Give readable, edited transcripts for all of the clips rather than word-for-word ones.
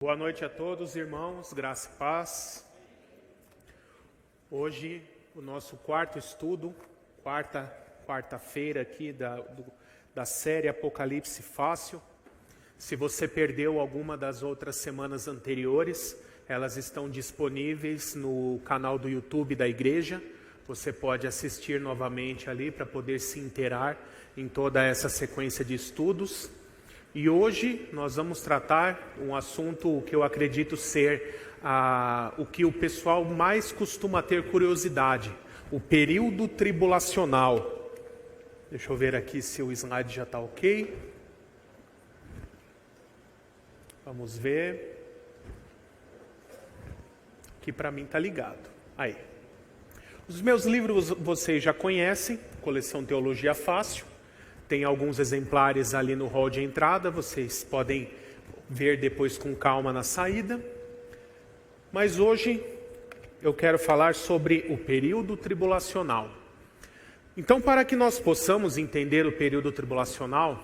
Boa noite a todos, irmãos, graça e paz. Hoje, o nosso quarto estudo, quarta-feira aqui da série Apocalipse Fácil. Se você perdeu alguma das outras semanas anteriores, elas estão disponíveis no canal do YouTube da igreja. Você pode assistir novamente ali para poder se inteirar em toda essa sequência de estudos. E hoje nós vamos tratar um assunto que eu acredito ser o que o pessoal mais costuma ter curiosidade, o período tribulacional. Deixa eu ver aqui se o slide já está ok. Vamos ver. Aqui para mim está ligado. Aí. Os meus livros vocês já conhecem, coleção Teologia Fácil. Tem alguns exemplares ali no hall de entrada, vocês podem ver depois com calma na saída. Mas hoje eu quero falar sobre o período tribulacional. Então, para que nós possamos entender o período tribulacional,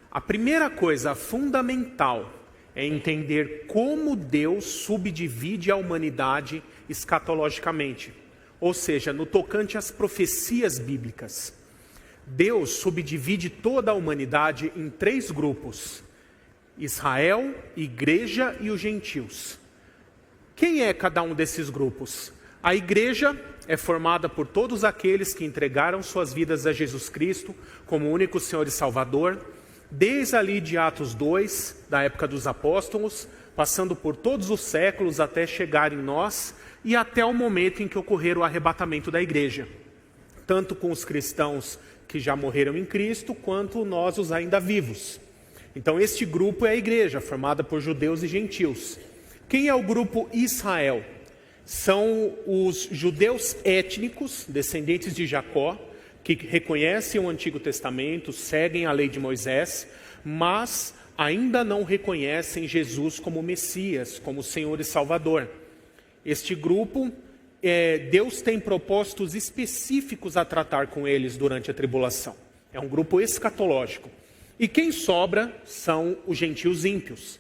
a primeira coisa fundamental é entender como Deus subdivide a humanidade escatologicamente, ou seja, no tocante às profecias bíblicas. Deus subdivide toda a humanidade em 3 grupos: Israel, Igreja e os gentios. Quem é cada um desses grupos? A Igreja é formada por todos aqueles que entregaram suas vidas a Jesus Cristo como único Senhor e Salvador, desde ali de Atos 2, da época dos apóstolos, passando por todos os séculos até chegar em nós e até o momento em que ocorrer o arrebatamento da Igreja, tanto com os cristãos que já morreram em Cristo, quanto nós os ainda vivos. Então este grupo é a igreja, formada por judeus e gentios. Quem é o grupo Israel? São os judeus étnicos, descendentes de Jacó, que reconhecem o Antigo Testamento, seguem a lei de Moisés, mas ainda não reconhecem Jesus como Messias, como Senhor e Salvador. Este grupo Deus tem propósitos específicos a tratar com eles durante a tribulação. É um grupo escatológico. E quem sobra são os gentios ímpios.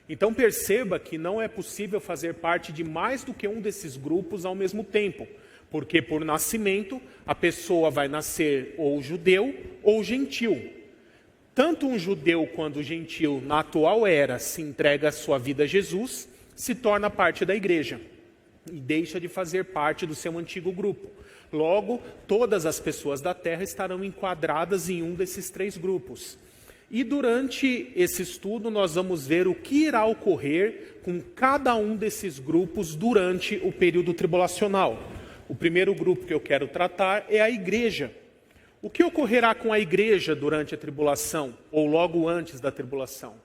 Então perceba que não é possível fazer parte de mais do que um desses grupos ao mesmo tempo. Porque por nascimento, a pessoa vai nascer ou judeu ou gentil. Tanto um judeu quanto um gentil, na atual era, se entrega a sua vida a Jesus, se torna parte da igreja e deixa de fazer parte do seu antigo grupo. Logo, todas as pessoas da terra estarão enquadradas em um desses 3 grupos. E durante esse estudo nós vamos ver o que irá ocorrer com cada um desses grupos durante o período tribulacional. O primeiro grupo que eu quero tratar é a igreja. O que ocorrerá com a igreja durante a tribulação, ou logo antes da tribulação?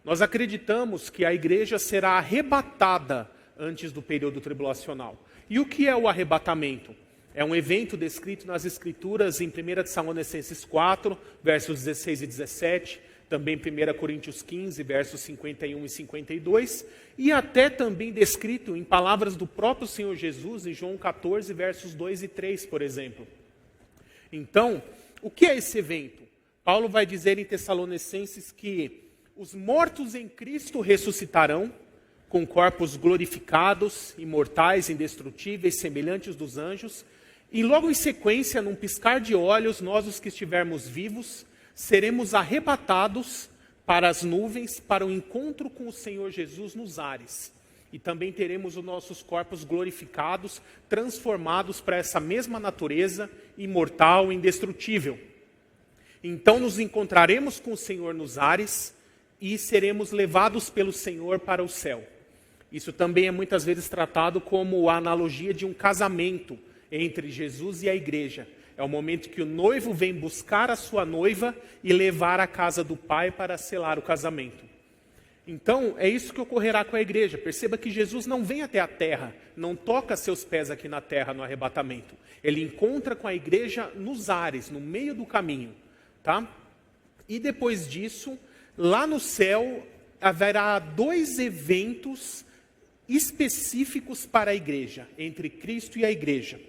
Nós acreditamos que a igreja será arrebatada antes do período tribulacional. E o que é o arrebatamento? É um evento descrito nas Escrituras em 1 Tessalonicenses 4, versos 16 e 17, também 1 Coríntios 15, versos 51 e 52, e até também descrito em palavras do próprio Senhor Jesus, em João 14, versos 2 e 3, por exemplo. Então, o que é esse evento? Paulo vai dizer em Tessalonicenses que os mortos em Cristo ressuscitarão, com corpos glorificados, imortais, indestrutíveis, semelhantes dos anjos. E logo em sequência, num piscar de olhos, nós os que estivermos vivos, seremos arrebatados para as nuvens, para o encontro com o Senhor Jesus nos ares. E também teremos os nossos corpos glorificados, transformados para essa mesma natureza, imortal, indestrutível. Então nos encontraremos com o Senhor nos ares e seremos levados pelo Senhor para o céu. Isso também é muitas vezes tratado como a analogia de um casamento entre Jesus e a igreja. É o momento que o noivo vem buscar a sua noiva e levar à casa do pai para selar o casamento. Então, é isso que ocorrerá com a igreja. Perceba que Jesus não vem até a terra, não toca seus pés aqui na terra no arrebatamento. Ele encontra com a igreja nos ares, no meio do caminho. Tá? E depois disso, lá no céu, haverá 2 eventos específicos para a igreja, entre Cristo e a igreja.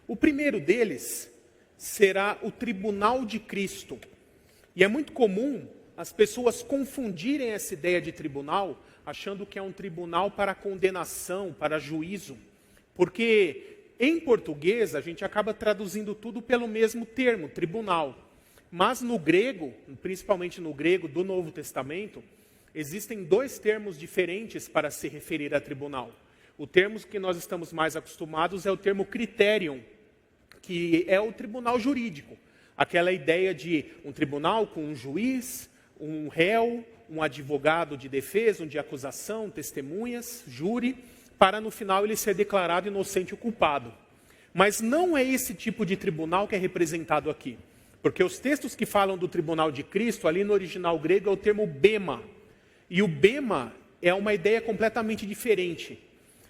O primeiro deles será o tribunal de Cristo. E é muito comum as pessoas confundirem essa ideia de tribunal, achando que é um tribunal para condenação, para juízo. Porque em português a gente acaba traduzindo tudo pelo mesmo termo, tribunal. Mas no grego, principalmente no grego do Novo Testamento, existem dois termos diferentes para se referir a tribunal. O termo que nós estamos mais acostumados é o termo criterion, que é o tribunal jurídico. Aquela ideia de um tribunal com um juiz, um réu, um advogado de defesa, um de acusação, testemunhas, júri, para no final ele ser declarado inocente ou culpado. Mas não é esse tipo de tribunal que é representado aqui. Porque os textos que falam do tribunal de Cristo, ali no original grego, é o termo bema. E o bema é uma ideia completamente diferente.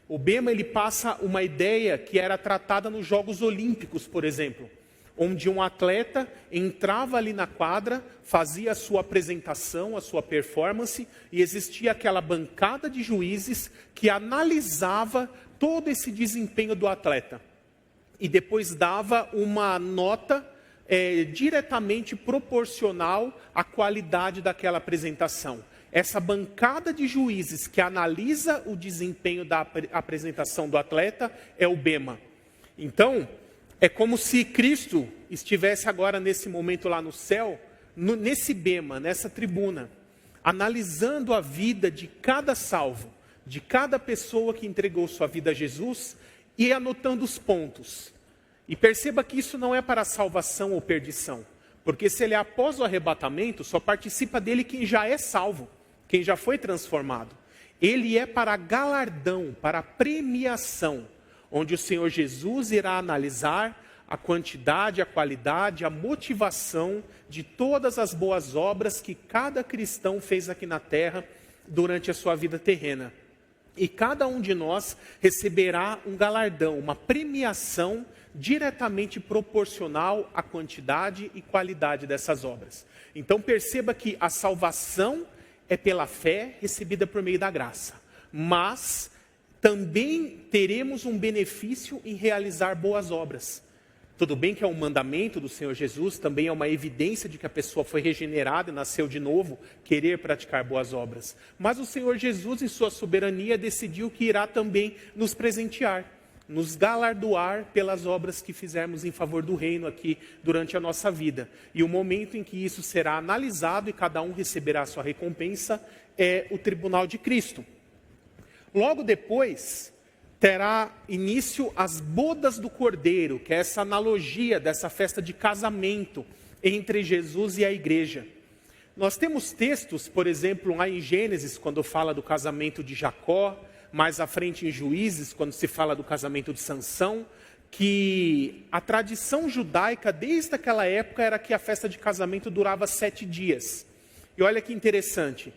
O bema ele passa uma ideia que era tratada nos Jogos Olímpicos, por exemplo, onde um atleta entrava ali na quadra, fazia a sua apresentação, a sua performance, e existia aquela bancada de juízes que analisava todo esse desempenho do atleta. E depois dava uma nota diretamente proporcional à qualidade daquela apresentação. Essa bancada de juízes que analisa o desempenho da apresentação do atleta é o bema. Então, é como se Cristo estivesse agora nesse momento lá no céu, nesse bema, nessa tribuna, analisando a vida de cada salvo, de cada pessoa que entregou sua vida a Jesus e anotando os pontos. E perceba que isso não é para salvação ou perdição, porque se ele é após o arrebatamento, só participa dele quem já é salvo, quem já foi transformado. Ele é para galardão, para premiação, onde o Senhor Jesus irá analisar a quantidade, a qualidade, a motivação de todas as boas obras que cada cristão fez aqui na terra durante a sua vida terrena. E cada um de nós receberá um galardão, uma premiação diretamente proporcional à quantidade e qualidade dessas obras. Então perceba que a salvação é pela fé recebida por meio da graça, mas também teremos um benefício em realizar boas obras. Tudo bem que é um mandamento do Senhor Jesus, também é uma evidência de que a pessoa foi regenerada e nasceu de novo, querer praticar boas obras. Mas o Senhor Jesus, em sua soberania, decidiu que irá também nos presentear, nos galardoar pelas obras que fizermos em favor do reino aqui durante a nossa vida. E o momento em que isso será analisado e cada um receberá a sua recompensa é o tribunal de Cristo. Logo depois, terá início as bodas do Cordeiro, que é essa analogia dessa festa de casamento entre Jesus e a igreja. Nós temos textos, por exemplo, lá em Gênesis, quando fala do casamento de Jacó, mais à frente em Juízes, quando se fala do casamento de Sansão, que a tradição judaica, desde aquela época, era que a festa de casamento durava 7 dias. E olha que interessante.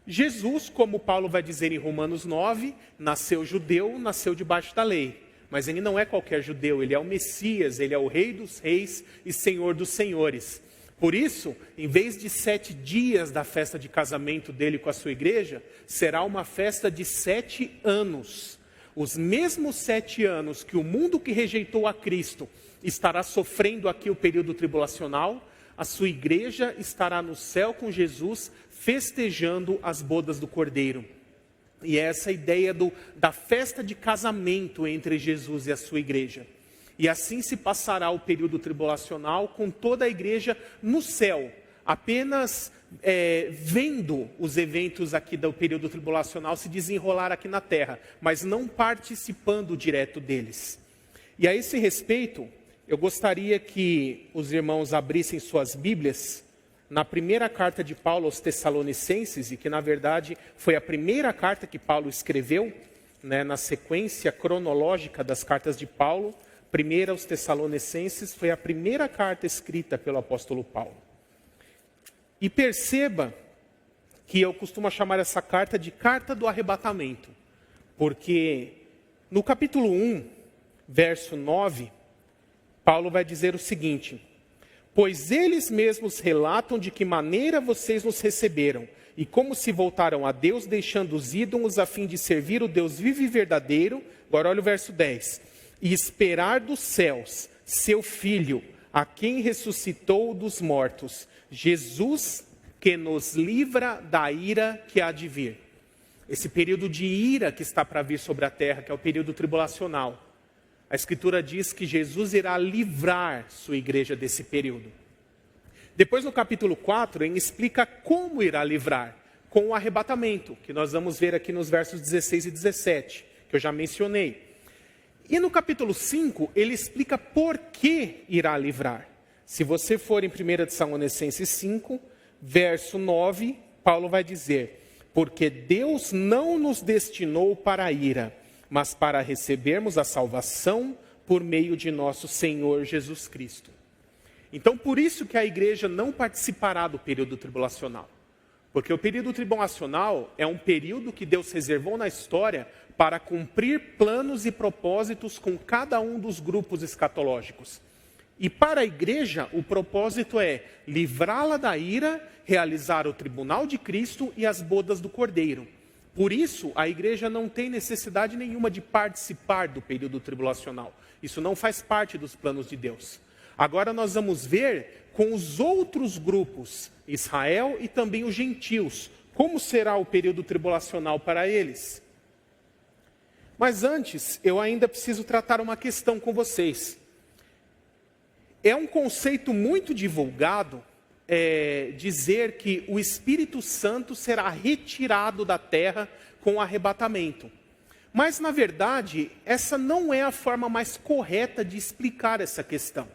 Jesus, como Paulo vai dizer em Romanos 9, nasceu judeu, nasceu debaixo da lei. Mas ele não é qualquer judeu, ele é o Messias, ele é o Rei dos Reis e Senhor dos Senhores. Por isso, em vez de 7 dias da festa de casamento dele com a sua igreja, será uma festa de 7 anos. Os mesmos 7 anos que o mundo que rejeitou a Cristo estará sofrendo aqui o período tribulacional, a sua igreja estará no céu com Jesus, festejando as bodas do Cordeiro. E é essa ideia da festa de casamento entre Jesus e a sua igreja. E assim se passará o período tribulacional com toda a igreja no céu, apenas vendo os eventos aqui do período tribulacional se desenrolar aqui na terra, mas não participando direto deles. E a esse respeito, eu gostaria que os irmãos abrissem suas Bíblias na primeira carta de Paulo aos Tessalonicenses, e que na verdade foi a primeira carta que Paulo escreveu, na sequência cronológica das cartas de Paulo. Primeira aos Tessalonicenses foi a primeira carta escrita pelo apóstolo Paulo. E perceba que eu costumo chamar essa carta de carta do arrebatamento, porque no capítulo 1, verso 9, Paulo vai dizer o seguinte: pois eles mesmos relatam de que maneira vocês nos receberam, e como se voltaram a Deus, deixando os ídolos a fim de servir o Deus vivo e verdadeiro. Agora olha o verso 10. E esperar dos céus seu Filho, a quem ressuscitou dos mortos, Jesus, que nos livra da ira que há de vir. Esse período de ira que está para vir sobre a terra, que é o período tribulacional. A Escritura diz que Jesus irá livrar sua igreja desse período. Depois, no capítulo 4, ele explica como irá livrar, com o arrebatamento, que nós vamos ver aqui nos versos 16 e 17, que eu já mencionei. E no capítulo 5, ele explica por que irá livrar. Se você for em 1 Tessalonicenses 5, verso 9, Paulo vai dizer: porque Deus não nos destinou para a ira, mas para recebermos a salvação por meio de nosso Senhor Jesus Cristo. Então, por isso que a igreja não participará do período tribulacional. Porque o período tribulacional é um período que Deus reservou na história para cumprir planos e propósitos com cada um dos grupos escatológicos. E para a igreja, o propósito é livrá-la da ira, realizar o tribunal de Cristo e as bodas do Cordeiro. Por isso, a igreja não tem necessidade nenhuma de participar do período tribulacional. Isso não faz parte dos planos de Deus. Agora nós vamos ver com os outros grupos, Israel e também os gentios, como será o período tribulacional para eles. Mas antes, eu ainda preciso tratar uma questão com vocês. É um conceito muito divulgado dizer que o Espírito Santo será retirado da terra com o arrebatamento. Mas, na verdade, essa não é a forma mais correta de explicar essa questão.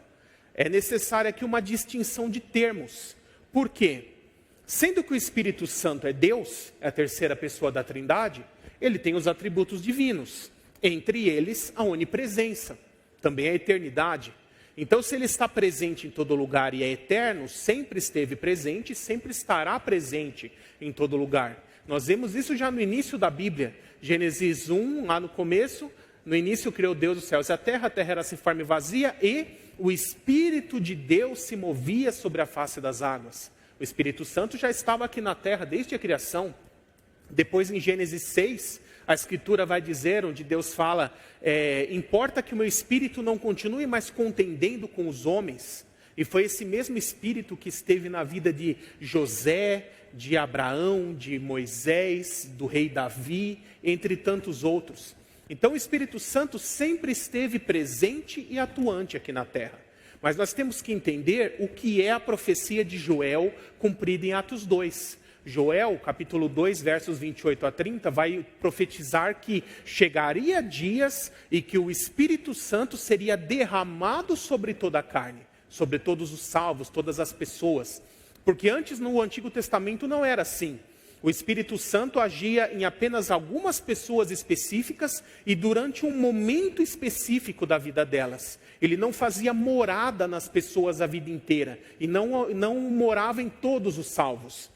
É necessária aqui uma distinção de termos. Por quê? Sendo que o Espírito Santo é Deus, é a terceira pessoa da Trindade, ele tem os atributos divinos. Entre eles, a onipresença, também a eternidade. Então, se ele está presente em todo lugar e é eterno, sempre esteve presente e sempre estará presente em todo lugar. Nós vemos isso já no início da Bíblia. Gênesis 1, lá no começo, no início criou Deus os céus e a terra era sem forma e vazia, e o Espírito de Deus se movia sobre a face das águas. O Espírito Santo já estava aqui na terra desde a criação. Depois, em Gênesis 6, a Escritura vai dizer, onde Deus fala, importa que o meu Espírito não continue mais contendendo com os homens. E foi esse mesmo Espírito que esteve na vida de José, de Abraão, de Moisés, do rei Davi, entre tantos outros. Então o Espírito Santo sempre esteve presente e atuante aqui na terra. Mas nós temos que entender o que é a profecia de Joel cumprida em Atos 2. Joel, capítulo 2, versos 28 a 30, vai profetizar que chegaria dias e que o Espírito Santo seria derramado sobre toda a carne, sobre todos os salvos, todas as pessoas. Porque antes no Antigo Testamento não era assim. O Espírito Santo agia em apenas algumas pessoas específicas e durante um momento específico da vida delas. Ele não fazia morada nas pessoas a vida inteira e não morava em todos os salvos.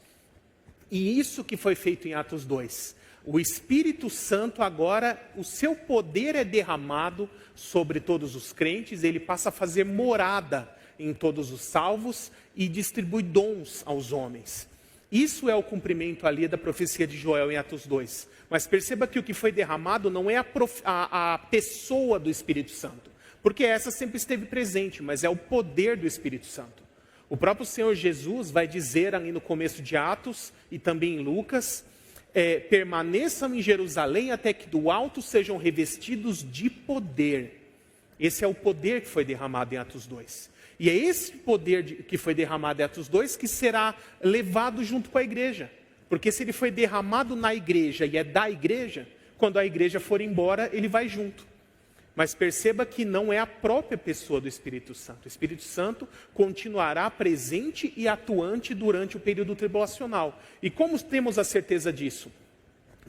E isso que foi feito em Atos 2. O Espírito Santo agora, o seu poder é derramado sobre todos os crentes, ele passa a fazer morada em todos os salvos e distribui dons aos homens. Isso é o cumprimento ali da profecia de Joel em Atos 2. Mas perceba que o que foi derramado não é a pessoa do Espírito Santo, porque essa sempre esteve presente, mas é o poder do Espírito Santo. O próprio Senhor Jesus vai dizer ali no começo de Atos e também em Lucas, permaneçam em Jerusalém até que do alto sejam revestidos de poder. Esse é o poder que foi derramado em Atos 2. E é esse poder que foi derramado em Atos 2 que será levado junto com a igreja. Porque se ele foi derramado na igreja e é da igreja, quando a igreja for embora, ele vai junto. Mas perceba que não é a própria pessoa do Espírito Santo. O Espírito Santo continuará presente e atuante durante o período tribulacional. E como temos a certeza disso?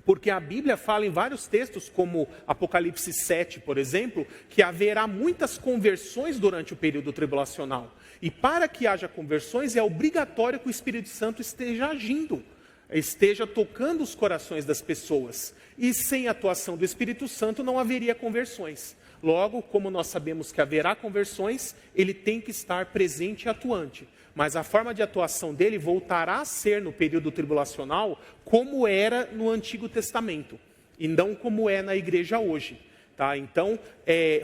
Porque a Bíblia fala em vários textos, como Apocalipse 7, por exemplo, que haverá muitas conversões durante o período tribulacional. E para que haja conversões, é obrigatório que o Espírito Santo esteja agindo, esteja tocando os corações das pessoas. E sem a atuação do Espírito Santo não haveria conversões. Logo, como nós sabemos que haverá conversões, ele tem que estar presente e atuante. Mas a forma de atuação dele voltará a ser no período tribulacional como era no Antigo Testamento. E não como é na igreja hoje. Tá? Então,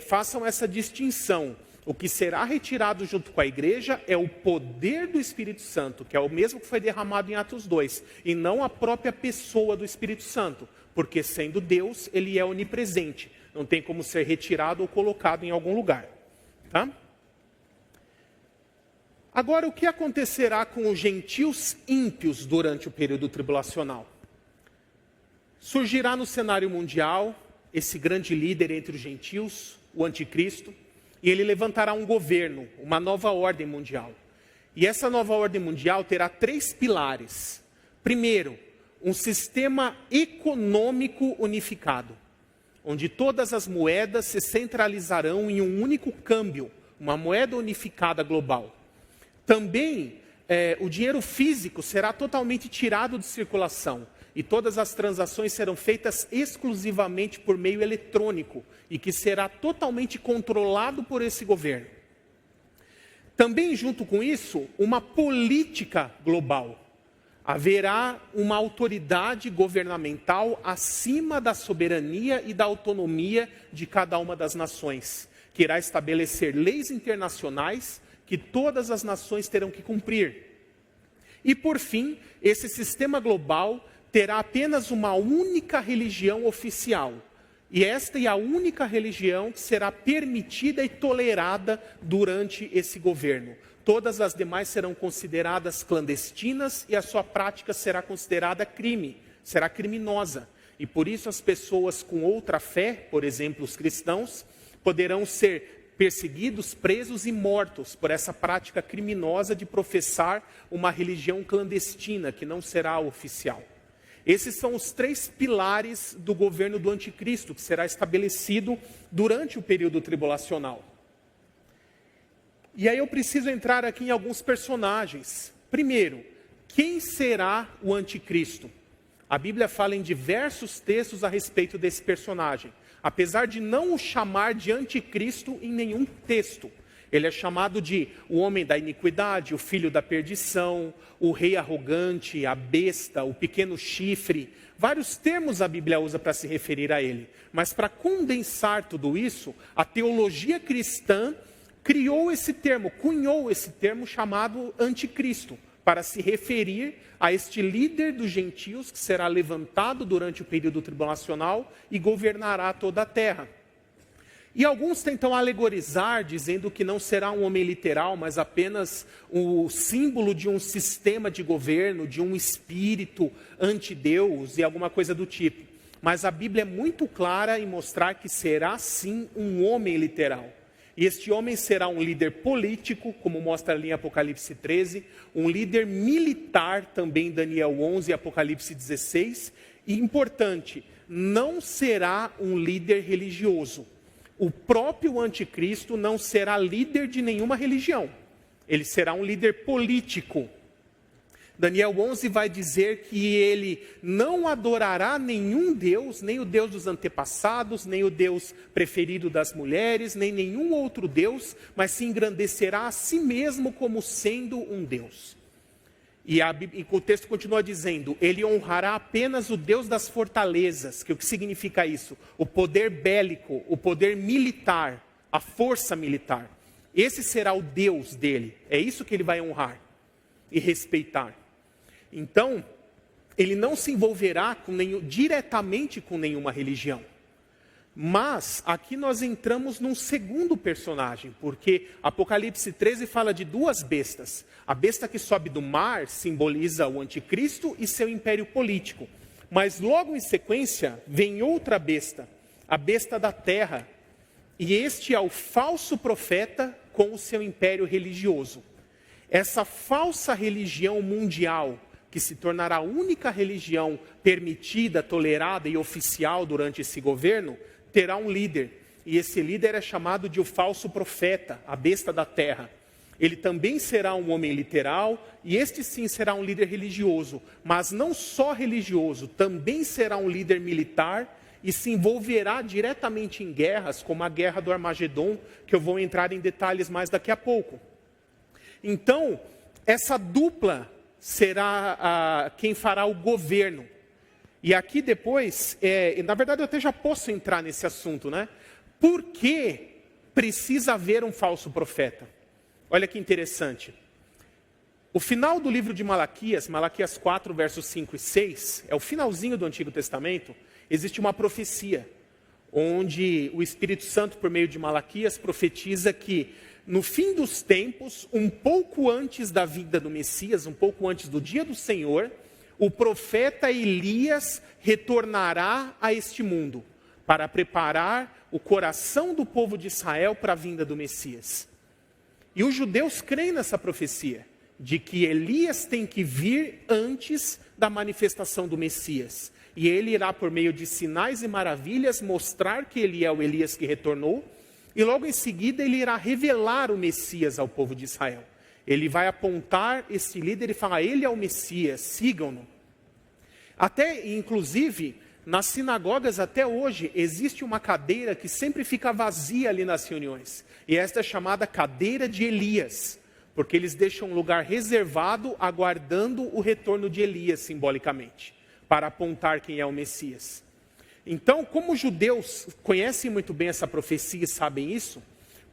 façam essa distinção. O que será retirado junto com a igreja é o poder do Espírito Santo, que é o mesmo que foi derramado em Atos 2, e não a própria pessoa do Espírito Santo, porque sendo Deus, ele é onipresente, não tem como ser retirado ou colocado em algum lugar. Tá? Agora, o que acontecerá com os gentios ímpios durante o período tribulacional? Surgirá no cenário mundial esse grande líder entre os gentios, o anticristo, e ele levantará um governo, uma nova ordem mundial. E essa nova ordem mundial terá 3 pilares. Primeiro, um sistema econômico unificado, onde todas as moedas se centralizarão em um único câmbio, uma moeda unificada global. Também, o dinheiro físico será totalmente tirado de circulação e todas as transações serão feitas exclusivamente por meio eletrônico e que será totalmente controlado por esse governo. Também, junto com isso, uma política global. Haverá uma autoridade governamental acima da soberania e da autonomia de cada uma das nações, que irá estabelecer leis internacionais que todas as nações terão que cumprir. E, por fim, esse sistema global terá apenas uma única religião oficial. E esta é a única religião que será permitida e tolerada durante esse governo. Todas as demais serão consideradas clandestinas e a sua prática será considerada crime, será criminosa. E por isso as pessoas com outra fé, por exemplo, os cristãos, poderão ser perseguidos, presos e mortos por essa prática criminosa de professar uma religião clandestina, que não será oficial. Esses são os 3 pilares do governo do anticristo, que será estabelecido durante o período tribulacional. E aí eu preciso entrar aqui em alguns personagens. Primeiro, quem será o anticristo? A Bíblia fala em diversos textos a respeito desse personagem, apesar de não o chamar de anticristo em nenhum texto. Ele é chamado de o homem da iniquidade, o filho da perdição, o rei arrogante, a besta, o pequeno chifre. Vários termos a Bíblia usa para se referir a ele. Mas para condensar tudo isso, a teologia cristã criou esse termo, cunhou esse termo chamado anticristo, para se referir a este líder dos gentios que será levantado durante o período tribulacional e governará toda a terra. E alguns tentam alegorizar, dizendo que não será um homem literal, mas apenas o símbolo de um sistema de governo, de um espírito anti-Deus e alguma coisa do tipo. Mas a Bíblia é muito clara em mostrar que será sim um homem literal. E este homem será um líder político, como mostra ali em Apocalipse 13, um líder militar também em Daniel 11 e Apocalipse 16. E importante, não será um líder religioso. O próprio anticristo não será líder de nenhuma religião. Ele será um líder político. Daniel 11 vai dizer que ele não adorará nenhum Deus, nem o Deus dos antepassados, nem o Deus preferido das mulheres, nem nenhum outro Deus, mas se engrandecerá a si mesmo como sendo um Deus. E o texto continua dizendo, ele honrará apenas o Deus das fortalezas, que o que significa isso? O poder bélico, o poder militar, a força militar. Esse será o Deus dele, é isso que ele vai honrar e respeitar. Então, ele não se envolverá diretamente com nenhuma religião. Mas, aqui nós entramos num segundo personagem, porque Apocalipse 13 fala de 2 bestas. A besta que sobe do mar simboliza o anticristo e seu império político. Mas logo em sequência, vem outra besta, a besta da terra. E este é o falso profeta com o seu império religioso. Essa falsa religião mundial, que se tornará a única religião permitida, tolerada e oficial durante esse governo, terá um líder, e esse líder é chamado de o falso profeta, a besta da terra. Ele também será um homem literal, e este sim será um líder religioso, mas não só religioso, também será um líder militar, e se envolverá diretamente em guerras, como a guerra do Armagedon, que eu vou entrar em detalhes mais daqui a pouco. Então, essa dupla será quem fará o governo. E aqui depois, na verdade eu até já posso entrar nesse assunto, né? Por que precisa haver um falso profeta. Olha que interessante. O final do livro de Malaquias, Malaquias 4, versos 5 e 6, é o finalzinho do Antigo Testamento, existe uma profecia, onde o Espírito Santo, por meio de Malaquias, profetiza que no fim dos tempos, um pouco antes da vinda do Messias, um pouco antes do dia do Senhor, o profeta Elias retornará a este mundo para preparar o coração do povo de Israel para a vinda do Messias. E os judeus creem nessa profecia, de que Elias tem que vir antes da manifestação do Messias. E ele irá, por meio de sinais e maravilhas, mostrar que ele é o Elias que retornou. E logo em seguida ele irá revelar o Messias ao povo de Israel. Ele vai apontar esse líder e falar, ele é o Messias, sigam-no. Até, inclusive, nas sinagogas até hoje, existe uma cadeira que sempre fica vazia ali nas reuniões. E esta é chamada cadeira de Elias, porque eles deixam um lugar reservado, aguardando o retorno de Elias, simbolicamente, para apontar quem é o Messias. Então, como os judeus conhecem muito bem essa profecia e sabem isso,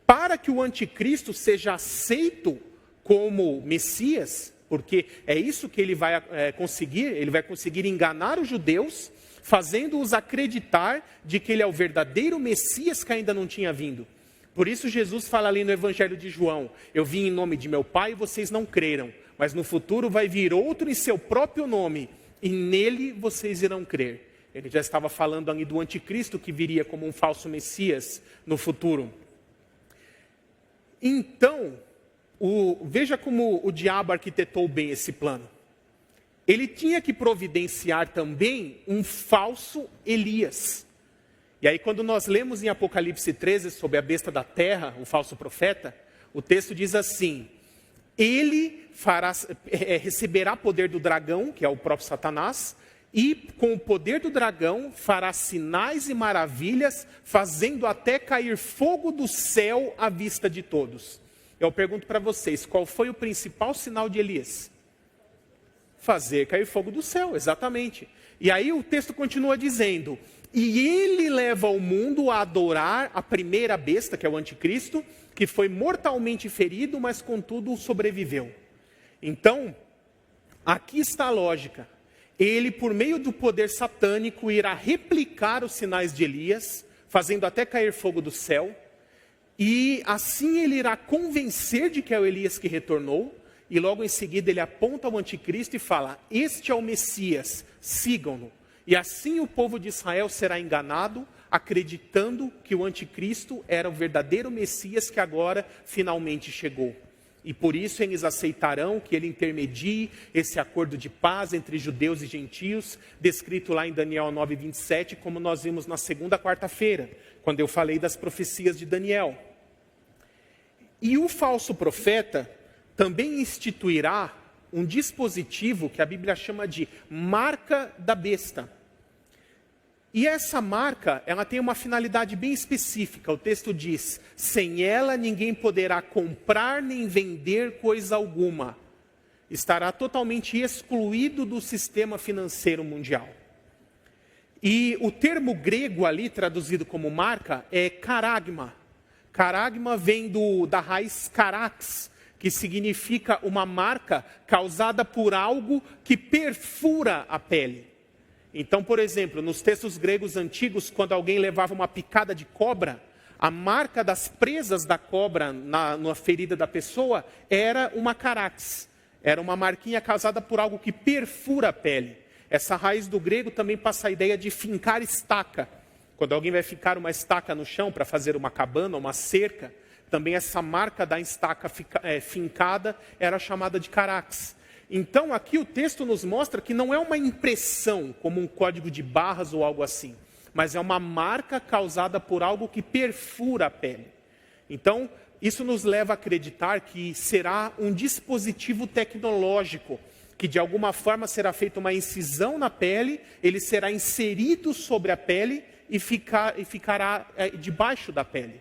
para que o anticristo seja aceito como Messias, porque é isso que ele vai conseguir enganar os judeus, fazendo-os acreditar de que ele é o verdadeiro Messias que ainda não tinha vindo. Por isso Jesus fala ali no Evangelho de João, eu vim em nome de meu Pai e vocês não creram, mas no futuro vai vir outro em seu próprio nome, e nele vocês irão crer. Ele já estava falando ali do anticristo que viria como um falso Messias no futuro. Então, veja como o diabo arquitetou bem esse plano. Ele tinha que providenciar também um falso Elias. E aí quando nós lemos em Apocalipse 13 sobre a besta da terra, o falso profeta, o texto diz assim, ele receberá poder do dragão, que é o próprio Satanás, e com o poder do dragão fará sinais e maravilhas, fazendo até cair fogo do céu à vista de todos. Eu pergunto para vocês, qual foi o principal sinal de Elias? Fazer cair fogo do céu, exatamente. E aí o texto continua dizendo, e ele leva o mundo a adorar a primeira besta, que é o anticristo, que foi mortalmente ferido, mas contudo sobreviveu. Então, aqui está a lógica. Ele, por meio do poder satânico, irá replicar os sinais de Elias, fazendo até cair fogo do céu, e assim ele irá convencer de que é o Elias que retornou, e logo em seguida ele aponta ao anticristo e fala, este é o Messias, sigam-no. E assim o povo de Israel será enganado, acreditando que o anticristo era o verdadeiro Messias que agora finalmente chegou. E por isso eles aceitarão que ele intermedie esse acordo de paz entre judeus e gentios, descrito lá em Daniel 9:27, como nós vimos na segunda quarta-feira, quando eu falei das profecias de Daniel. E o falso profeta também instituirá um dispositivo que a Bíblia chama de marca da besta. E essa marca, ela tem uma finalidade bem específica. O texto diz, sem ela ninguém poderá comprar nem vender coisa alguma. Estará totalmente excluído do sistema financeiro mundial. E o termo grego ali, traduzido como marca, é caragma. Caragma vem da raiz carax, que significa uma marca causada por algo que perfura a pele. Então, por exemplo, nos textos gregos antigos, quando alguém levava uma picada de cobra, a marca das presas da cobra na ferida da pessoa era uma carax. Era uma marquinha causada por algo que perfura a pele. Essa raiz do grego também passa a ideia de fincar estaca. Quando alguém vai fincar uma estaca no chão para fazer uma cabana, uma cerca, também essa marca da estaca fincada era chamada de carax. Então aqui o texto nos mostra que não é uma impressão, como um código de barras ou algo assim, mas é uma marca causada por algo que perfura a pele. Então isso nos leva a acreditar que será um dispositivo tecnológico, que de alguma forma será feita uma incisão na pele, ele será inserido sobre a pele e ficará debaixo da pele.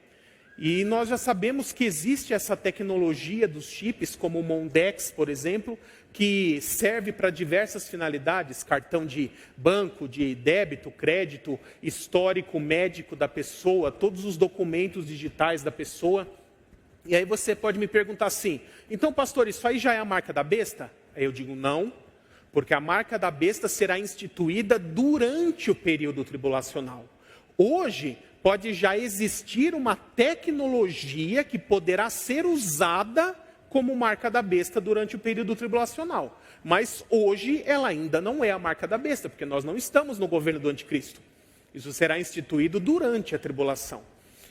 E nós já sabemos que existe essa tecnologia dos chips, como o Mondex, por exemplo, que serve para diversas finalidades, cartão de banco, de débito, crédito, histórico médico da pessoa, todos os documentos digitais da pessoa. E aí você pode me perguntar assim, então pastor, isso aí já é a marca da besta? Aí eu digo não, porque a marca da besta será instituída durante o período tribulacional. Hoje, pode já existir uma tecnologia que poderá ser usada como marca da besta durante o período tribulacional. Mas hoje ela ainda não é a marca da besta, porque nós não estamos no governo do anticristo. Isso será instituído durante a tribulação.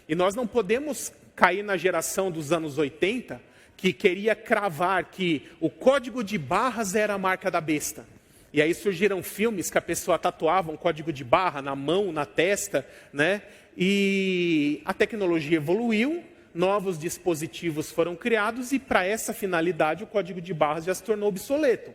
E nós não podemos cair na geração dos anos 80, que queria cravar que o código de barras era a marca da besta. E aí surgiram filmes que a pessoa tatuava um código de barra na mão, na testa, né? E a tecnologia evoluiu, novos dispositivos foram criados e para essa finalidade o código de barras já se tornou obsoleto.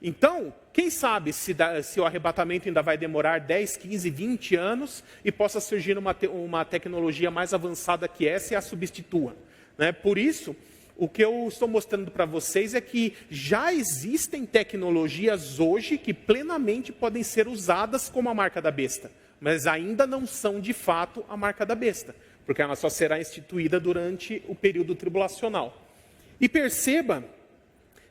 Então, quem sabe se o arrebatamento ainda vai demorar 10, 15, 20 anos e possa surgir uma tecnologia mais avançada que essa e a substitua. Né? Por isso, o que eu estou mostrando para vocês é que já existem tecnologias hoje que plenamente podem ser usadas como a marca da besta, mas ainda não são de fato a marca da besta, porque ela só será instituída durante o período tribulacional. E perceba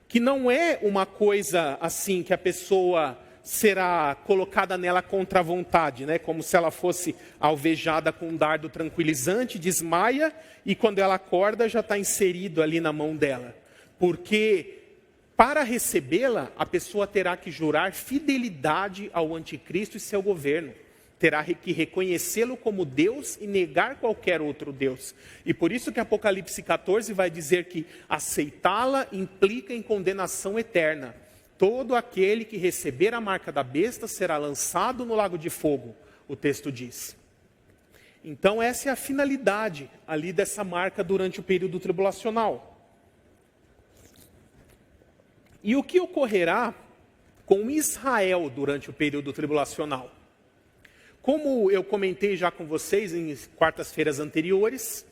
que não é uma coisa assim que a pessoa será colocada nela contra a vontade, né? Como se ela fosse alvejada com um dardo tranquilizante, desmaia e quando ela acorda já está inserido ali na mão dela. Porque para recebê-la, a pessoa terá que jurar fidelidade ao anticristo e seu governo. Terá que reconhecê-lo como Deus e negar qualquer outro Deus. E por isso que Apocalipse 14 vai dizer que aceitá-la implica em condenação eterna. Todo aquele que receber a marca da besta será lançado no lago de fogo, o texto diz. Então essa é a finalidade ali dessa marca durante o período tribulacional. E o que ocorrerá com Israel durante o período tribulacional? Como eu comentei já com vocês em quartas-feiras anteriores,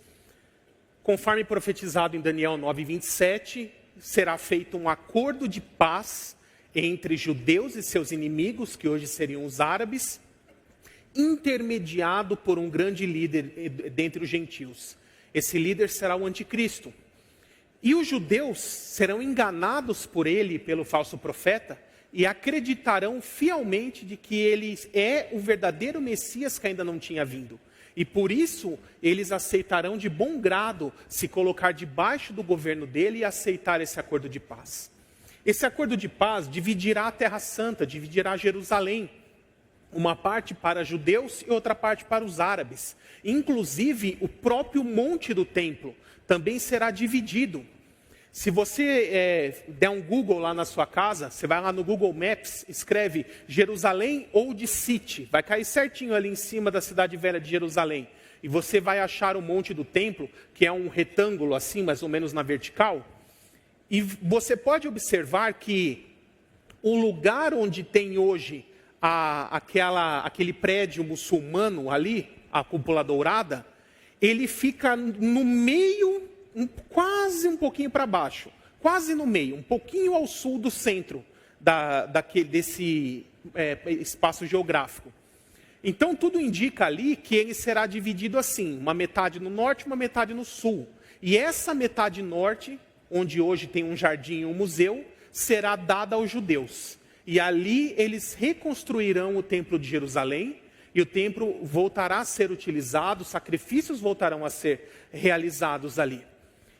conforme profetizado em Daniel 9:27, será feito um acordo de paz entre judeus e seus inimigos, que hoje seriam os árabes, intermediado por um grande líder dentre os gentios. Esse líder será o anticristo. E os judeus serão enganados por ele e pelo falso profeta, e acreditarão fielmente de que ele é o verdadeiro Messias que ainda não tinha vindo. E por isso, eles aceitarão de bom grado se colocar debaixo do governo dele e aceitar esse acordo de paz. Esse acordo de paz dividirá a Terra Santa, dividirá Jerusalém. Uma parte para judeus e outra parte para os árabes. Inclusive, o próprio monte do templo também será dividido. Se você der um Google lá na sua casa, você vai lá no Google Maps, escreve Jerusalém Old City, vai cair certinho ali em cima da cidade velha de Jerusalém. E você vai achar o monte do templo, que é um retângulo assim, mais ou menos na vertical. E você pode observar que o lugar onde tem hoje aquele prédio muçulmano ali, a cúpula dourada, ele fica no meio, quase um pouquinho para baixo, quase no meio, um pouquinho ao sul do centro desse espaço geográfico. Então tudo indica ali que ele será dividido assim, uma metade no norte, uma metade no sul. E essa metade norte, onde hoje tem um jardim e um museu, será dada aos judeus. E ali eles reconstruirão o templo de Jerusalém, e o templo voltará a ser utilizado, sacrifícios voltarão a ser realizados ali.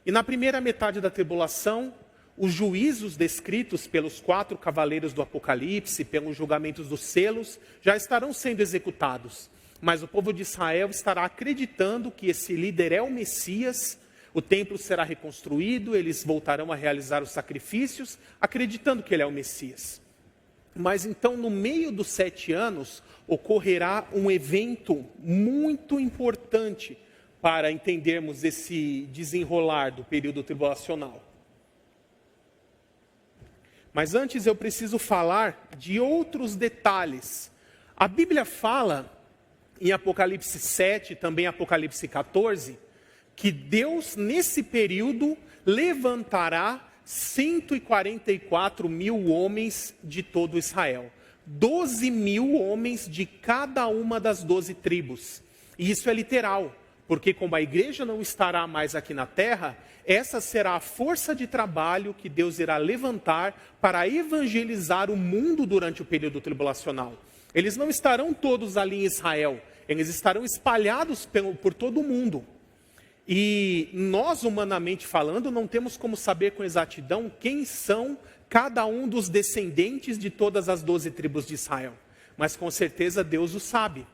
E na primeira metade da tribulação, os juízos descritos pelos 4 cavaleiros do Apocalipse, pelos julgamentos dos selos, já estarão sendo executados. Mas o povo de Israel estará acreditando que esse líder é o Messias, o templo será reconstruído, eles voltarão a realizar os sacrifícios, acreditando que ele é o Messias. Mas então, no meio dos 7 anos, ocorrerá um evento muito importante para entendermos esse desenrolar do período tribulacional. Mas antes eu preciso falar de outros detalhes. A Bíblia fala, em Apocalipse 7, também Apocalipse 14, que Deus, nesse período, levantará 144 mil homens de todo Israel. 12 mil homens de cada uma das 12 tribos. E isso é literal, porque como a igreja não estará mais aqui na terra, essa será a força de trabalho que Deus irá levantar para evangelizar o mundo durante o período tribulacional. Eles não estarão todos ali em Israel, eles estarão espalhados por todo o mundo. E nós, humanamente falando, não temos como saber com exatidão quem são cada um dos descendentes de todas as 12 tribos de Israel. Mas com certeza Deus o sabe.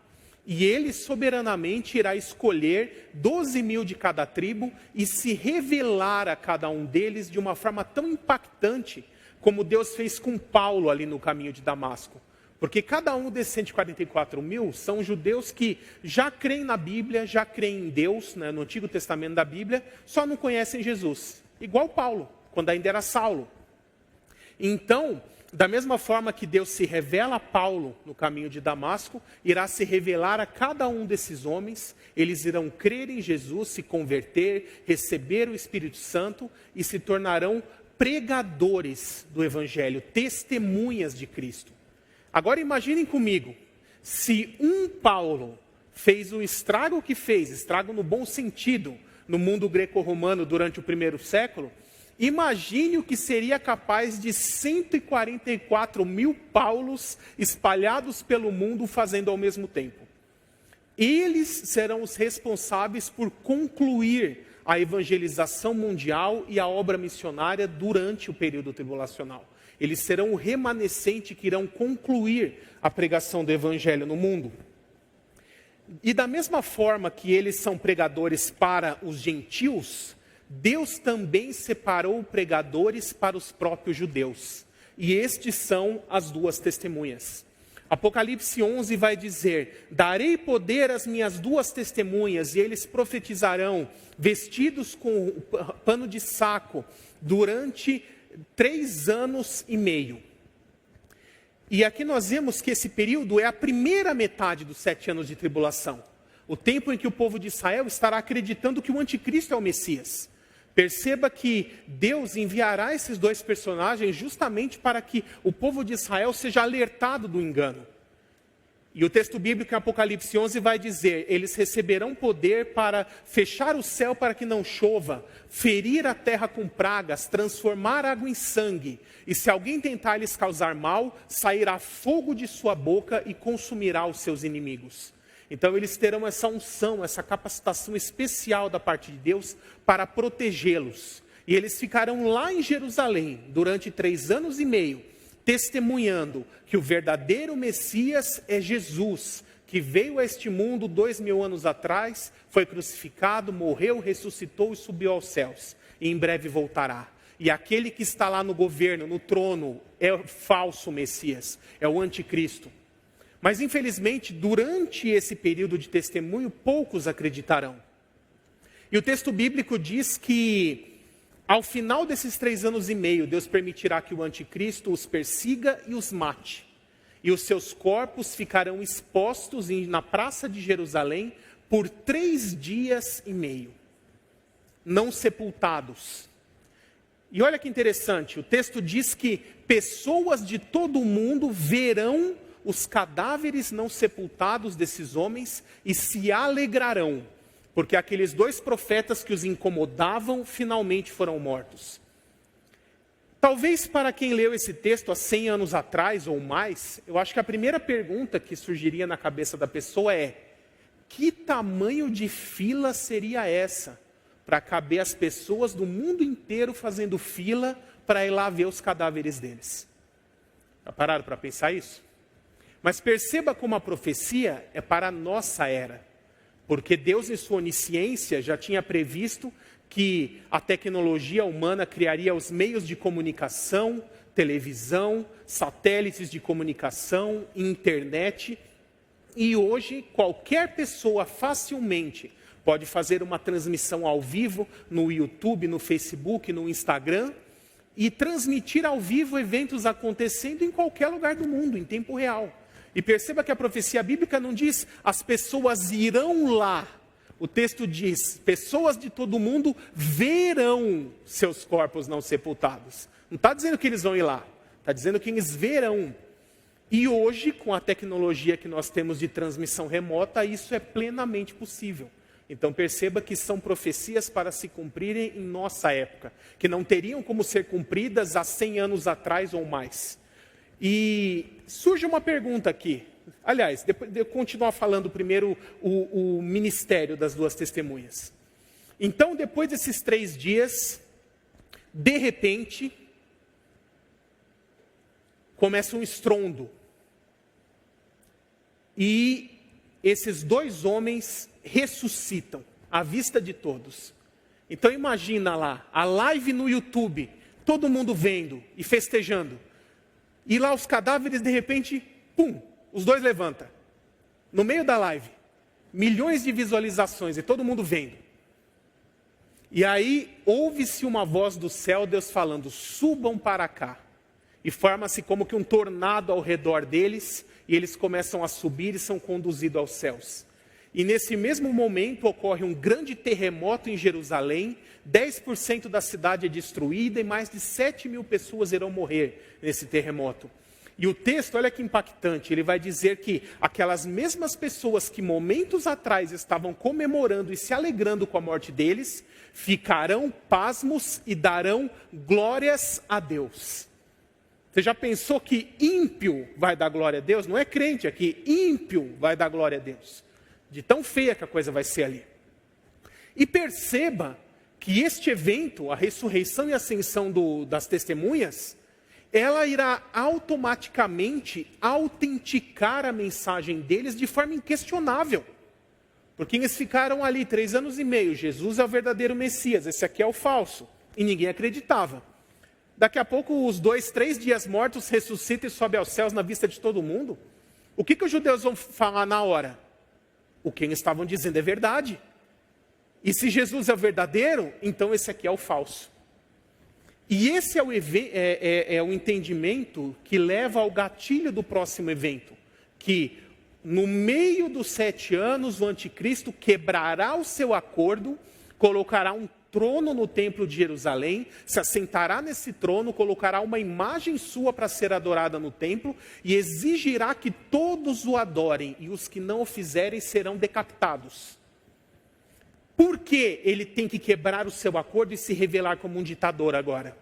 E Ele soberanamente irá escolher 12 mil de cada tribo e se revelar a cada um deles de uma forma tão impactante como Deus fez com Paulo ali no caminho de Damasco. Porque cada um desses 144 mil são judeus que já creem na Bíblia, já creem em Deus, né, no Antigo Testamento da Bíblia, só não conhecem Jesus. Igual Paulo, quando ainda era Saulo. Então, da mesma forma que Deus se revela a Paulo no caminho de Damasco, irá se revelar a cada um desses homens, eles irão crer em Jesus, se converter, receber o Espírito Santo e se tornarão pregadores do Evangelho, testemunhas de Cristo. Agora imaginem comigo, se um Paulo fez o estrago que fez, estrago no bom sentido, no mundo greco-romano durante o primeiro século, imagine o que seria capaz de 144 mil Paulos espalhados pelo mundo fazendo ao mesmo tempo. Eles serão os responsáveis por concluir a evangelização mundial e a obra missionária durante o período tribulacional. Eles serão o remanescente que irão concluir a pregação do evangelho no mundo. E da mesma forma que eles são pregadores para os gentios, Deus também separou pregadores para os próprios judeus. E estes são as duas testemunhas. Apocalipse 11 vai dizer: darei poder às minhas duas testemunhas, e eles profetizarão, vestidos com pano de saco, durante 3 anos e meio. E aqui nós vemos que esse período é a primeira metade dos 7 anos de tribulação. O tempo em que o povo de Israel estará acreditando que o anticristo é o Messias. Perceba que Deus enviará esses dois personagens justamente para que o povo de Israel seja alertado do engano. E o texto bíblico em Apocalipse 11 vai dizer: eles receberão poder para fechar o céu para que não chova, ferir a terra com pragas, transformar água em sangue. E se alguém tentar lhes causar mal, sairá fogo de sua boca e consumirá os seus inimigos. Então eles terão essa unção, essa capacitação especial da parte de Deus para protegê-los. E eles ficarão lá em Jerusalém durante 3 anos e meio, testemunhando que o verdadeiro Messias é Jesus, que veio a este mundo 2000 anos atrás, foi crucificado, morreu, ressuscitou e subiu aos céus. E em breve voltará. E aquele que está lá no governo, no trono, é o falso Messias, é o anticristo. Mas infelizmente, durante esse período de testemunho, poucos acreditarão. E o texto bíblico diz que ao final desses 3 anos e meio, Deus permitirá que o anticristo os persiga e os mate. E os seus corpos ficarão expostos na praça de Jerusalém por 3 dias e meio, não sepultados. E olha que interessante, o texto diz que pessoas de todo o mundo verão os cadáveres não sepultados desses homens e se alegrarão, porque aqueles 2 profetas que os incomodavam finalmente foram mortos. Talvez para quem leu esse texto há 100 anos atrás ou mais, eu acho que a primeira pergunta que surgiria na cabeça da pessoa é: que tamanho de fila seria essa para caber as pessoas do mundo inteiro fazendo fila para ir lá ver os cadáveres deles? Já pararam para pensar isso? Mas perceba como a profecia é para a nossa era. Porque Deus, em sua onisciência, já tinha previsto que a tecnologia humana criaria os meios de comunicação, televisão, satélites de comunicação, internet. E hoje, qualquer pessoa facilmente pode fazer uma transmissão ao vivo no YouTube, no Facebook, no Instagram, e transmitir ao vivo eventos acontecendo em qualquer lugar do mundo, em tempo real. E perceba que a profecia bíblica não diz as pessoas irão lá, O texto diz, pessoas de todo mundo verão seus corpos não sepultados. Não está dizendo que eles vão ir lá, está dizendo que eles verão. E hoje, com a tecnologia que nós temos de transmissão remota, isso é plenamente possível. Então perceba que são profecias para se cumprirem em nossa época, que não teriam como ser cumpridas há 100 anos atrás ou mais. E surge uma pergunta aqui. Aliás, depois de eu continuar falando primeiro o ministério das duas testemunhas. Então, depois desses 3 dias, de repente, começa um estrondo. E esses 2 homens ressuscitam à vista de todos. Então imagina lá, a live no YouTube, todo mundo vendo e festejando. E lá os cadáveres, de repente, pum, os 2 levantam. No meio da live, milhões de visualizações e todo mundo vendo. E aí ouve-se uma voz do céu, Deus falando, subam para cá. E forma-se como que um tornado ao redor deles, e eles começam a subir e são conduzidos aos céus. E nesse mesmo momento ocorre um grande terremoto em Jerusalém, 10% da cidade é destruída e mais de 7.000 pessoas irão morrer nesse terremoto. E o texto, olha que impactante, ele vai dizer que aquelas mesmas pessoas que momentos atrás estavam comemorando e se alegrando com a morte deles, ficarão pasmos e darão glórias a Deus. Você já pensou que ímpio vai dar glória a Deus? Não é crente aqui, ímpio vai dar glória a Deus. De tão feia que a coisa vai ser ali. E perceba que este evento, a ressurreição e ascensão das testemunhas, ela irá automaticamente autenticar a mensagem deles de forma inquestionável. Porque eles ficaram ali 3 anos e meio, Jesus é o verdadeiro Messias, esse aqui é o falso. E ninguém acreditava. Daqui a pouco, os 2, 3 dias mortos ressuscitam e sobem aos céus na vista de todo mundo. O que os judeus vão falar na hora? O que eles estavam dizendo é verdade. E se Jesus é o verdadeiro, então esse aqui é o falso. E esse é o entendimento que leva ao gatilho do próximo evento. Que no meio dos 7 anos, o anticristo quebrará o seu acordo, colocará um trono no templo de Jerusalém, se assentará nesse trono, colocará uma imagem sua para ser adorada no templo e exigirá que todos o adorem e os que não o fizerem serão decapitados. Por que ele tem que quebrar o seu acordo e se revelar como um ditador agora?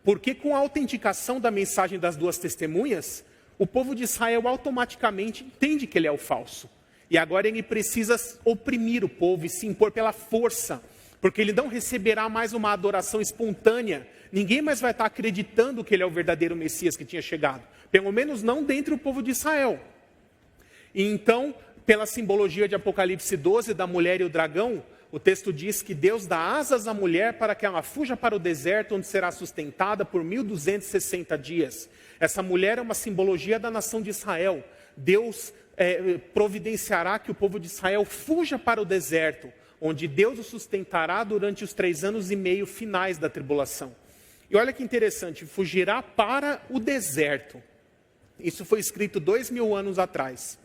Porque com a autenticação da mensagem das 2 testemunhas, o povo de Israel automaticamente entende que ele é o falso. E agora ele precisa oprimir o povo e se impor pela força, porque ele não receberá mais uma adoração espontânea. Ninguém mais vai estar acreditando que ele é o verdadeiro Messias que tinha chegado. Pelo menos não dentre o povo de Israel. E então, pela simbologia de Apocalipse 12, da mulher e o dragão, o texto diz que Deus dá asas à mulher para que ela fuja para o deserto, onde será sustentada por 1260 dias. Essa mulher é uma simbologia da nação de Israel. Deus providenciará que o povo de Israel fuja para o deserto, onde Deus o sustentará durante os 3 anos e meio finais da tribulação. E olha que interessante, fugirá para o deserto. Isso foi escrito 2000 anos atrás.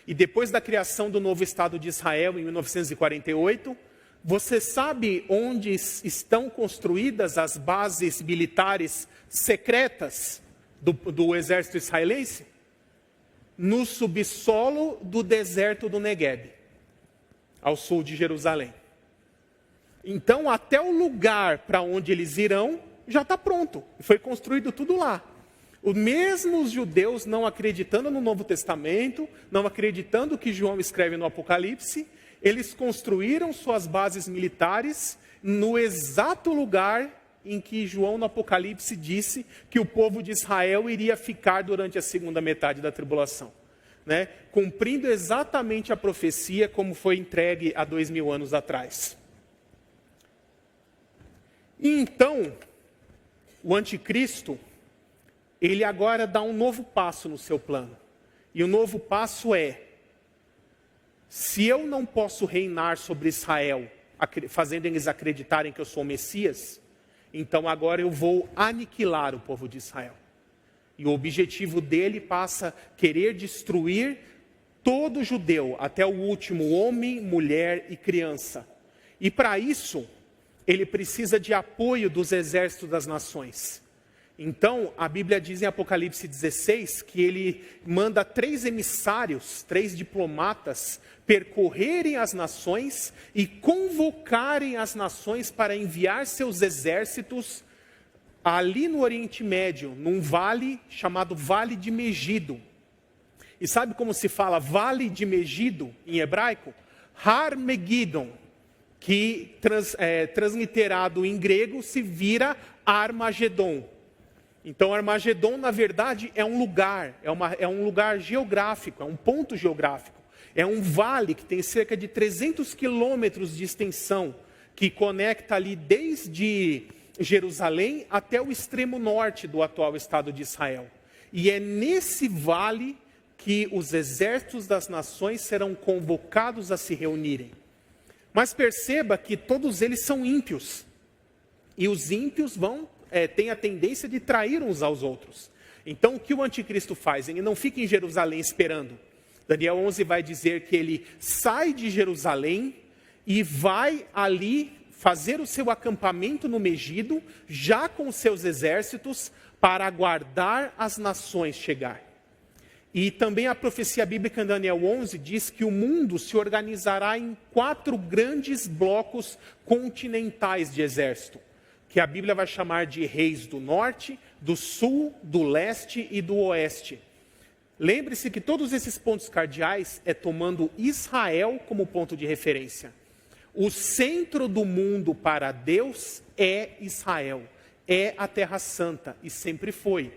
E depois da criação do novo Estado de Israel, em 1948, você sabe onde estão construídas as bases militares secretas do exército israelense? No subsolo do deserto do Negueb, ao sul de Jerusalém. Então, até o lugar para onde eles irão já está pronto. Foi construído tudo lá. Mesmo os judeus não acreditando no Novo Testamento, não acreditando que João escreve no Apocalipse, eles construíram suas bases militares no exato lugar em que João no Apocalipse disse que o povo de Israel iria ficar durante a segunda metade da tribulação. Né? Cumprindo exatamente a profecia como foi entregue há 2000 anos atrás. E então, o anticristo, ele agora dá um novo passo no seu plano. E o novo passo é: se eu não posso reinar sobre Israel, fazendo eles acreditarem que eu sou o Messias, então agora eu vou aniquilar o povo de Israel. E o objetivo dele passa a querer destruir todo judeu, até o último homem, mulher e criança. E para isso, ele precisa de apoio dos exércitos das nações. Então, a Bíblia diz em Apocalipse 16 que ele manda 3 emissários, 3 diplomatas, percorrerem as nações e convocarem as nações para enviar seus exércitos ali no Oriente Médio, num vale chamado Vale de Megido. E sabe como se fala Vale de Megido em hebraico? Har Megidon, que transliterado em grego se vira Armagedon. Então, Armagedon, na verdade, é um lugar, é um lugar geográfico, é um ponto geográfico. É um vale que tem cerca de 300 quilômetros de extensão, que conecta ali desde Jerusalém até o extremo norte do atual Estado de Israel. E é nesse vale que os exércitos das nações serão convocados a se reunirem. Mas perceba que todos eles são ímpios. E os ímpios têm a tendência de trair uns aos outros. Então, o que o anticristo faz? Ele não fica em Jerusalém esperando. Daniel 11 vai dizer que ele sai de Jerusalém e vai ali fazer o seu acampamento no Megido, já com os seus exércitos, para aguardar as nações chegar. E também a profecia bíblica em Daniel 11 diz que o mundo se organizará em 4 grandes blocos continentais de exército, que a Bíblia vai chamar de reis do norte, do sul, do leste e do oeste. Lembre-se que todos esses pontos cardeais é tomando Israel como ponto de referência. O centro do mundo para Deus é Israel, é a Terra Santa e sempre foi.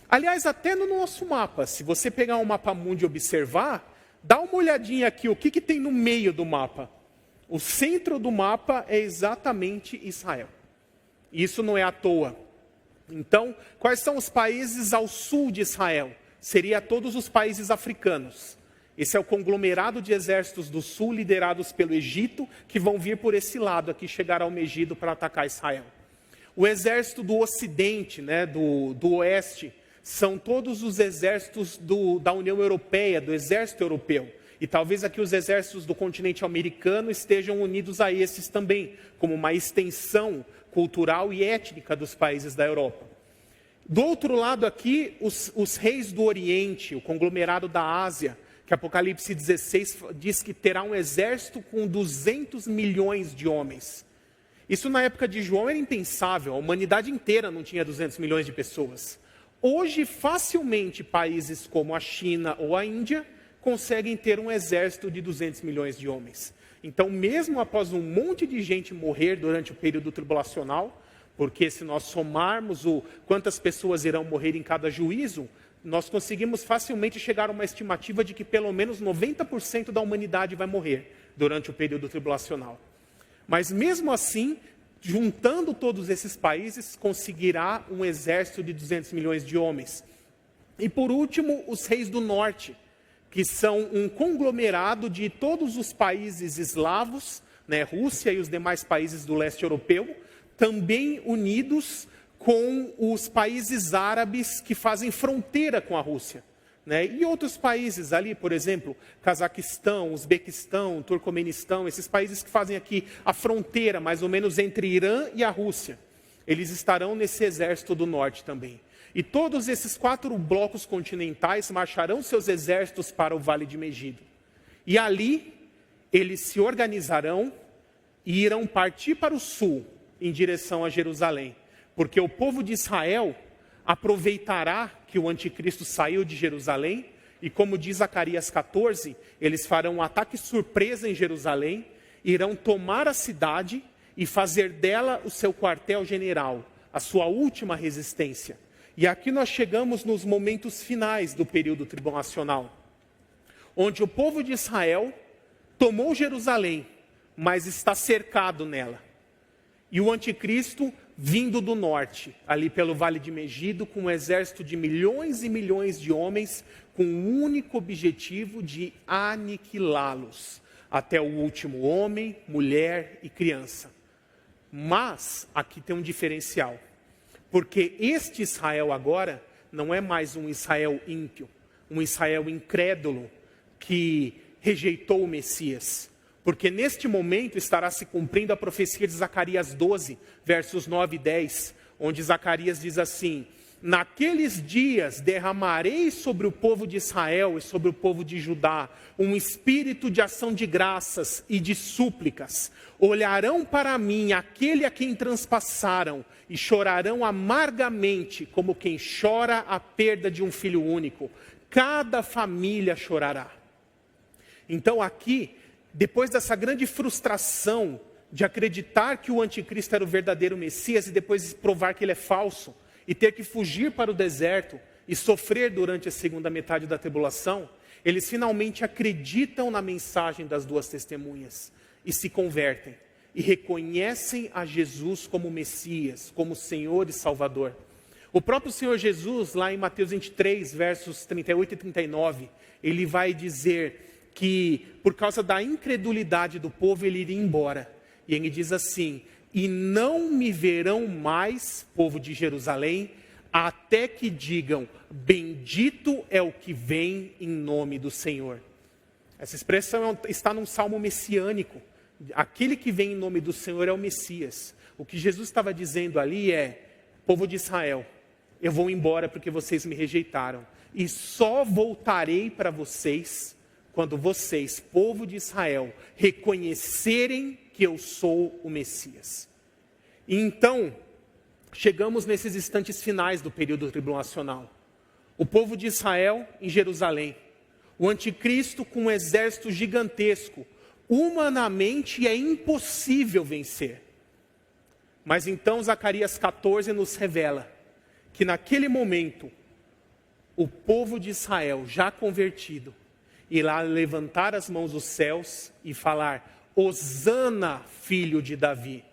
Aliás, até no nosso mapa, se você pegar um mapa mundo e observar, dá uma olhadinha aqui, o que tem no meio do mapa? O centro do mapa é exatamente Israel. Isso não é à toa. Então, quais são os países ao sul de Israel? Seria todos os países africanos. Esse é o conglomerado de exércitos do sul, liderados pelo Egito, que vão vir por esse lado aqui, chegar ao Megido para atacar Israel. O exército do ocidente, do oeste, são todos os exércitos da União Europeia, do exército europeu. E talvez aqui os exércitos do continente americano estejam unidos a esses também, como uma extensão cultural e étnica dos países da Europa. Do outro lado aqui, os reis do Oriente, o conglomerado da Ásia, que Apocalipse 16 diz que terá um exército com 200 milhões de homens. Isso na época de João era impensável, a humanidade inteira não tinha 200 milhões de pessoas. Hoje, facilmente, países como a China ou a Índia conseguem ter um exército de 200 milhões de homens. Então, mesmo após um monte de gente morrer durante o período tribulacional, porque se nós somarmos quantas pessoas irão morrer em cada juízo, nós conseguimos facilmente chegar a uma estimativa de que pelo menos 90% da humanidade vai morrer durante o período tribulacional. Mas mesmo assim, juntando todos esses países, conseguirá um exército de 200 milhões de homens. E por último, os reis do norte, que são um conglomerado de todos os países eslavos, Rússia e os demais países do leste europeu, também unidos com os países árabes que fazem fronteira com a Rússia. E outros países ali, por exemplo, Cazaquistão, Uzbequistão, Turcomenistão, esses países que fazem aqui a fronteira, mais ou menos, entre Irã e a Rússia. Eles estarão nesse exército do norte também. E todos esses 4 blocos continentais marcharão seus exércitos para o Vale de Megido. E ali, eles se organizarão e irão partir para o sul, em direção a Jerusalém. Porque o povo de Israel aproveitará que o anticristo saiu de Jerusalém, e como diz Zacarias 14, eles farão um ataque surpresa em Jerusalém, irão tomar a cidade e fazer dela o seu quartel-general, a sua última resistência. E aqui nós chegamos nos momentos finais do período tribulacional, onde o povo de Israel tomou Jerusalém, mas está cercado nela. E o anticristo vindo do norte, ali pelo Vale de Megido, com um exército de milhões e milhões de homens, com o único objetivo de aniquilá-los, até o último homem, mulher e criança. Mas, aqui tem um diferencial, porque este Israel agora não é mais um Israel ímpio, um Israel incrédulo, que rejeitou o Messias. Porque neste momento estará se cumprindo a profecia de Zacarias 12, versos 9 e 10, onde Zacarias diz assim: naqueles dias derramarei sobre o povo de Israel e sobre o povo de Judá um espírito de ação de graças e de súplicas. Olharão para mim aquele a quem transpassaram e chorarão amargamente como quem chora a perda de um filho único. Cada família chorará. Então aqui, depois dessa grande frustração de acreditar que o anticristo era o verdadeiro Messias e depois provar que ele é falso, e ter que fugir para o deserto e sofrer durante a segunda metade da tribulação, eles finalmente acreditam na mensagem das duas testemunhas e se convertem e reconhecem a Jesus como Messias, como Senhor e Salvador. O próprio Senhor Jesus, lá em Mateus 23, versos 38 e 39, ele vai dizer que por causa da incredulidade do povo ele iria embora. E ele diz assim: e não me verão mais, povo de Jerusalém, até que digam, bendito é o que vem em nome do Senhor. Essa expressão está num salmo messiânico. Aquele que vem em nome do Senhor é o Messias. O que Jesus estava dizendo ali é: povo de Israel, eu vou embora porque vocês me rejeitaram. E só voltarei para vocês quando vocês, povo de Israel, reconhecerem que eu sou o Messias. E então, chegamos nesses instantes finais do período tribulacional. O povo de Israel em Jerusalém. O anticristo com um exército gigantesco. Humanamente é impossível vencer. Mas então Zacarias 14 nos revela que naquele momento, o povo de Israel já convertido, irá levantar as mãos dos céus e falar: Hosana, filho de Davi.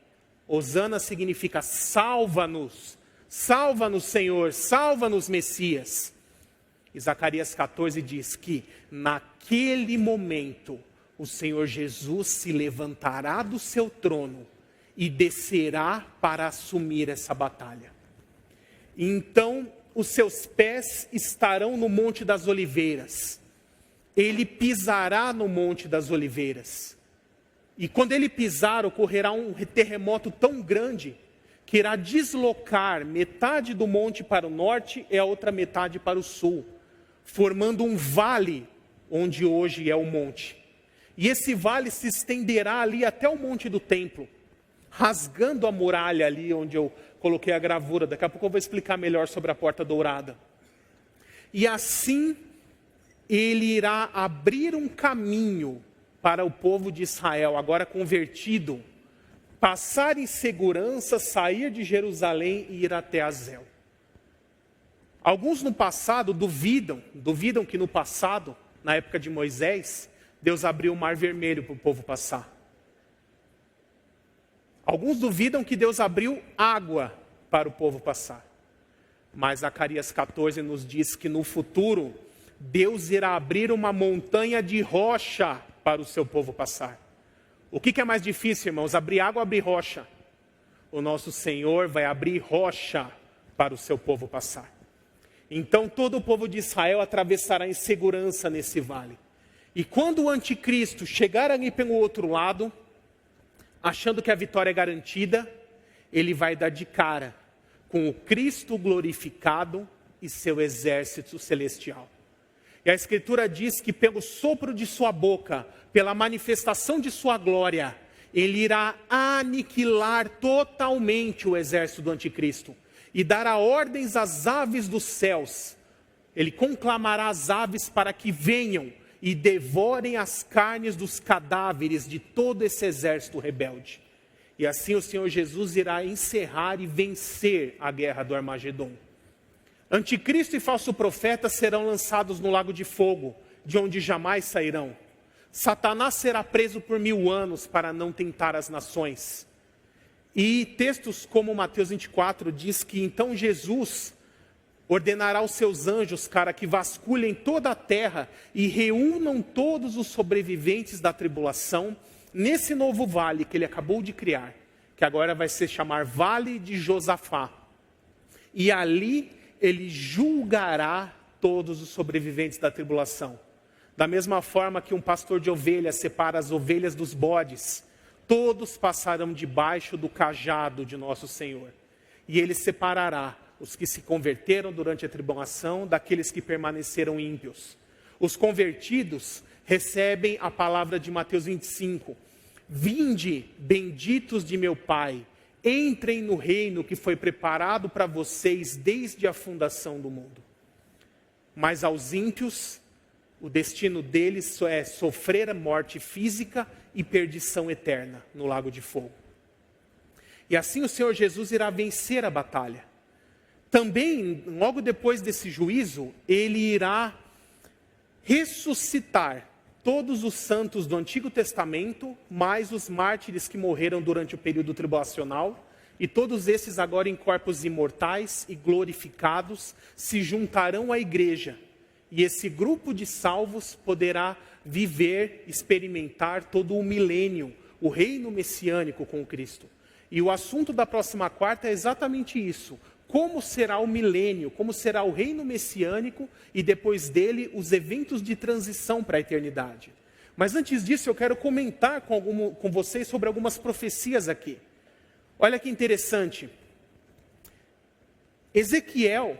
Hosana significa salva-nos, salva-nos Senhor, salva-nos Messias. E Zacarias 14 diz que naquele momento o Senhor Jesus se levantará do seu trono e descerá para assumir essa batalha. Então os seus pés estarão no Monte das Oliveiras. Ele pisará no Monte das Oliveiras. E quando ele pisar, ocorrerá um terremoto tão grande que irá deslocar metade do monte para o norte e a outra metade para o sul, formando um vale onde hoje é o monte. E esse vale se estenderá ali até o monte do templo, rasgando a muralha ali onde eu coloquei a gravura. Daqui a pouco eu vou explicar melhor sobre a Porta Dourada. E assim ele irá abrir um caminho para o povo de Israel, agora convertido, passar em segurança, sair de Jerusalém e ir até Azel. Alguns no passado duvidam que no passado, na época de Moisés, Deus abriu o Mar Vermelho para o povo passar. Alguns duvidam que Deus abriu água para o povo passar. Mas Zacarias 14 nos diz que no futuro, Deus irá abrir uma montanha de rocha para o seu povo passar. O que é mais difícil, irmãos? Abrir água ou abrir rocha? O nosso Senhor vai abrir rocha para o seu povo passar. Então todo o povo de Israel atravessará em segurança nesse vale. E quando o anticristo chegar ali pelo outro lado, achando que a vitória é garantida, ele vai dar de cara com o Cristo glorificado e seu exército celestial. E a Escritura diz que pelo sopro de sua boca, pela manifestação de sua glória, ele irá aniquilar totalmente o exército do anticristo e dará ordens às aves dos céus. Ele conclamará as aves para que venham e devorem as carnes dos cadáveres de todo esse exército rebelde. E assim o Senhor Jesus irá encerrar e vencer a guerra do Armagedon. Anticristo e falso profeta serão lançados no lago de fogo, de onde jamais sairão. Satanás será preso por 1000 anos para não tentar as nações. E textos como Mateus 24 diz que então Jesus ordenará aos seus anjos, que vasculhem toda a terra e reúnam todos os sobreviventes da tribulação nesse novo vale que ele acabou de criar, que agora vai se chamar Vale de Josafá. E ali ele julgará todos os sobreviventes da tribulação. Da mesma forma que um pastor de ovelhas separa as ovelhas dos bodes, todos passarão debaixo do cajado de nosso Senhor. E Ele separará os que se converteram durante a tribulação daqueles que permaneceram ímpios. Os convertidos recebem a palavra de Mateus 25. Vinde, benditos de meu Pai, entrem no reino que foi preparado para vocês desde a fundação do mundo. Mas aos ímpios, o destino deles é sofrer a morte física e perdição eterna no lago de fogo. E assim o Senhor Jesus irá vencer a batalha. Também, logo depois desse juízo, Ele irá ressuscitar todos os santos do Antigo Testamento, mais os mártires que morreram durante o período tribulacional, e todos esses agora em corpos imortais e glorificados, se juntarão à igreja. E esse grupo de salvos poderá viver, experimentar todo o milênio, o reino messiânico com Cristo. E o assunto da próxima quarta é exatamente isso. Como será o milênio, como será o reino messiânico e depois dele os eventos de transição para a eternidade. Mas antes disso eu quero comentar com vocês sobre algumas profecias aqui. Olha que interessante. Ezequiel,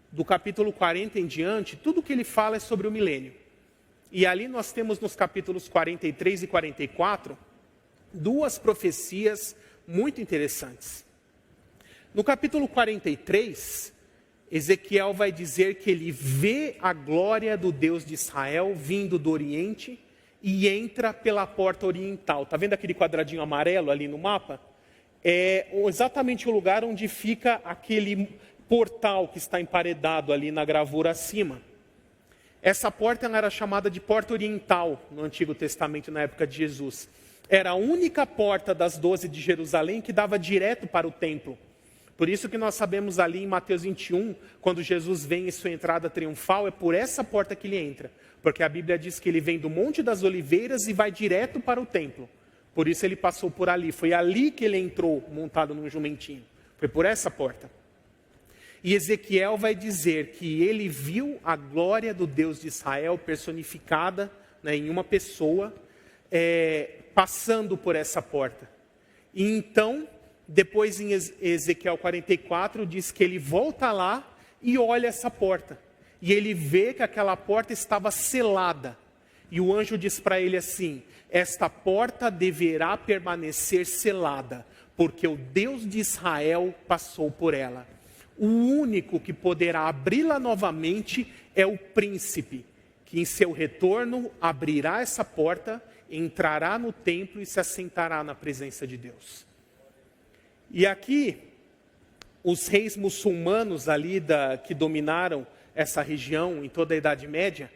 do capítulo 40 em diante, tudo que ele fala é sobre o milênio. E ali nós temos nos capítulos 43 e 44, duas profecias muito interessantes. No capítulo 43, Ezequiel vai dizer que ele vê a glória do Deus de Israel vindo do Oriente e entra pela porta oriental. Está vendo aquele quadradinho amarelo ali no mapa? É exatamente o lugar onde fica aquele portal que está emparedado ali na gravura acima. Essa porta ela era chamada de porta oriental no Antigo Testamento, na época de Jesus. Era a única porta das 12 de Jerusalém que dava direto para o templo. Por isso que nós sabemos ali em Mateus 21, quando Jesus vem em sua entrada triunfal, é por essa porta que ele entra. Porque a Bíblia diz que ele vem do Monte das Oliveiras e vai direto para o templo. Por isso ele passou por ali. Foi ali que ele entrou, montado num jumentinho. Foi por essa porta. E Ezequiel vai dizer que ele viu a glória do Deus de Israel personificada, em uma pessoa, passando por essa porta. E então, depois em Ezequiel 44, diz que ele volta lá e olha essa porta. E ele vê que aquela porta estava selada. E o anjo diz para ele assim: esta porta deverá permanecer selada, porque o Deus de Israel passou por ela. O único que poderá abri-la novamente é o príncipe, que em seu retorno abrirá essa porta, entrará no templo e se assentará na presença de Deus. E aqui, os reis muçulmanos ali que dominaram essa região em toda a Idade Média,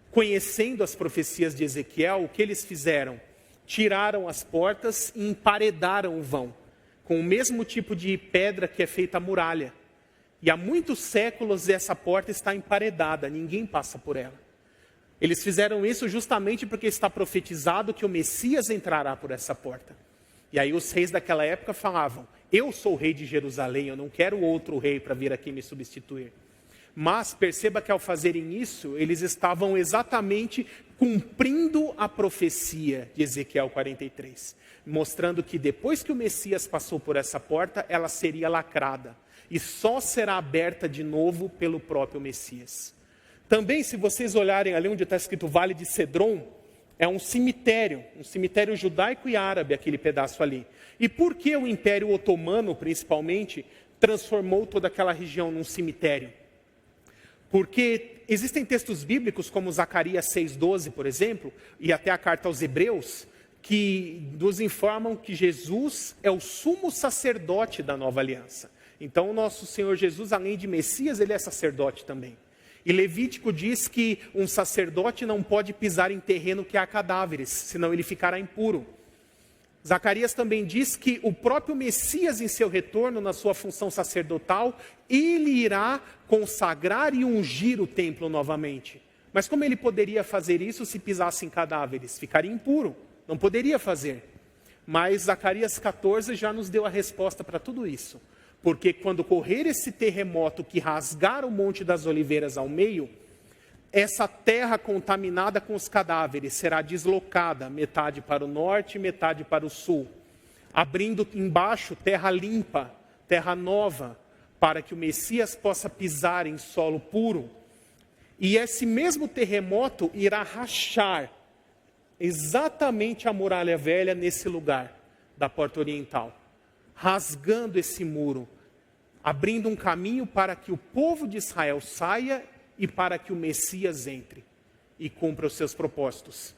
conhecendo as profecias de Ezequiel, o que eles fizeram? Tiraram as portas e emparedaram o vão, com o mesmo tipo de pedra que é feita a muralha. E há muitos séculos essa porta está emparedada, ninguém passa por ela. Eles fizeram isso justamente porque está profetizado que o Messias entrará por essa porta. E aí os reis daquela época falavam: eu sou o rei de Jerusalém, eu não quero outro rei para vir aqui me substituir. Mas perceba que ao fazerem isso, eles estavam exatamente cumprindo a profecia de Ezequiel 43. Mostrando que depois que o Messias passou por essa porta, ela seria lacrada. E só será aberta de novo pelo próprio Messias. Também, se vocês olharem ali onde está escrito Vale de Cedron, é um cemitério judaico e árabe, aquele pedaço ali. E por que o Império Otomano, principalmente, transformou toda aquela região num cemitério? Porque existem textos bíblicos, como Zacarias 6,12, por exemplo, e até a carta aos Hebreus, que nos informam que Jesus é o sumo sacerdote da nova aliança. Então, o nosso Senhor Jesus, além de Messias, ele é sacerdote também. E Levítico diz que um sacerdote não pode pisar em terreno que há cadáveres, senão ele ficará impuro. Zacarias também diz que o próprio Messias, em seu retorno, na sua função sacerdotal, ele irá consagrar e ungir o templo novamente. Mas como ele poderia fazer isso se pisasse em cadáveres? Ficaria impuro, não poderia fazer. Mas Zacarias 14 já nos deu a resposta para tudo isso. Porque quando ocorrer esse terremoto que rasgar o Monte das Oliveiras ao meio, essa terra contaminada com os cadáveres será deslocada, metade para o norte e metade para o sul, abrindo embaixo terra limpa, terra nova, para que o Messias possa pisar em solo puro. E esse mesmo terremoto irá rachar exatamente a muralha velha nesse lugar da porta oriental, rasgando esse muro, abrindo um caminho para que o povo de Israel saia e para que o Messias entre e cumpra os seus propósitos.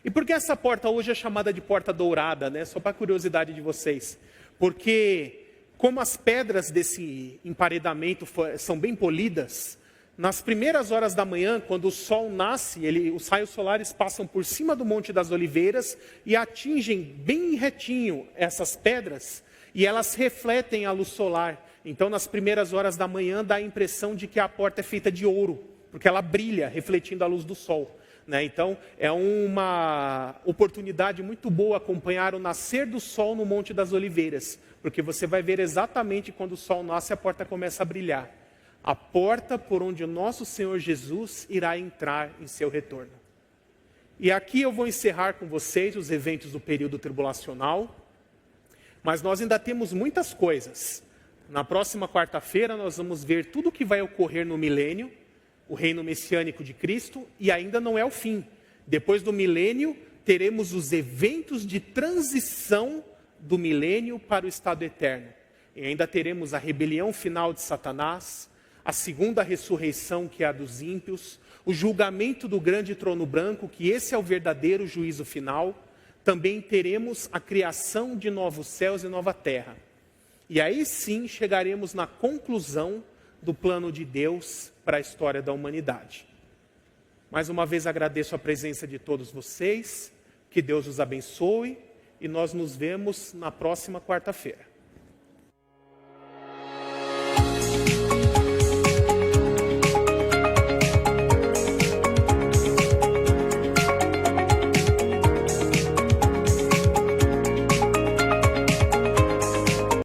E por que essa porta hoje é chamada de porta dourada, né? Só para curiosidade de vocês. Porque como as pedras desse emparedamento são bem polidas, nas primeiras horas da manhã, quando o sol nasce, os raios solares passam por cima do Monte das Oliveiras e atingem bem retinho essas pedras, e elas refletem a luz solar. Então, nas primeiras horas da manhã, dá a impressão de que a porta é feita de ouro, porque ela brilha, refletindo a luz do sol, né? Então, é uma oportunidade muito boa acompanhar o nascer do sol no Monte das Oliveiras, porque você vai ver exatamente quando o sol nasce, a porta começa a brilhar. A porta por onde o nosso Senhor Jesus irá entrar em seu retorno. E aqui eu vou encerrar com vocês os eventos do período tribulacional, mas nós ainda temos muitas coisas. Na próxima quarta-feira nós vamos ver tudo o que vai ocorrer no milênio, o reino messiânico de Cristo, e ainda não é o fim. Depois do milênio, teremos os eventos de transição do milênio para o estado eterno. E ainda teremos a rebelião final de Satanás, a segunda ressurreição, que é a dos ímpios, o julgamento do grande trono branco, que esse é o verdadeiro juízo final. Também teremos a criação de novos céus e nova terra. E aí sim chegaremos na conclusão do plano de Deus para a história da humanidade. Mais uma vez agradeço a presença de todos vocês, que Deus os abençoe, e nós nos vemos na próxima quarta-feira.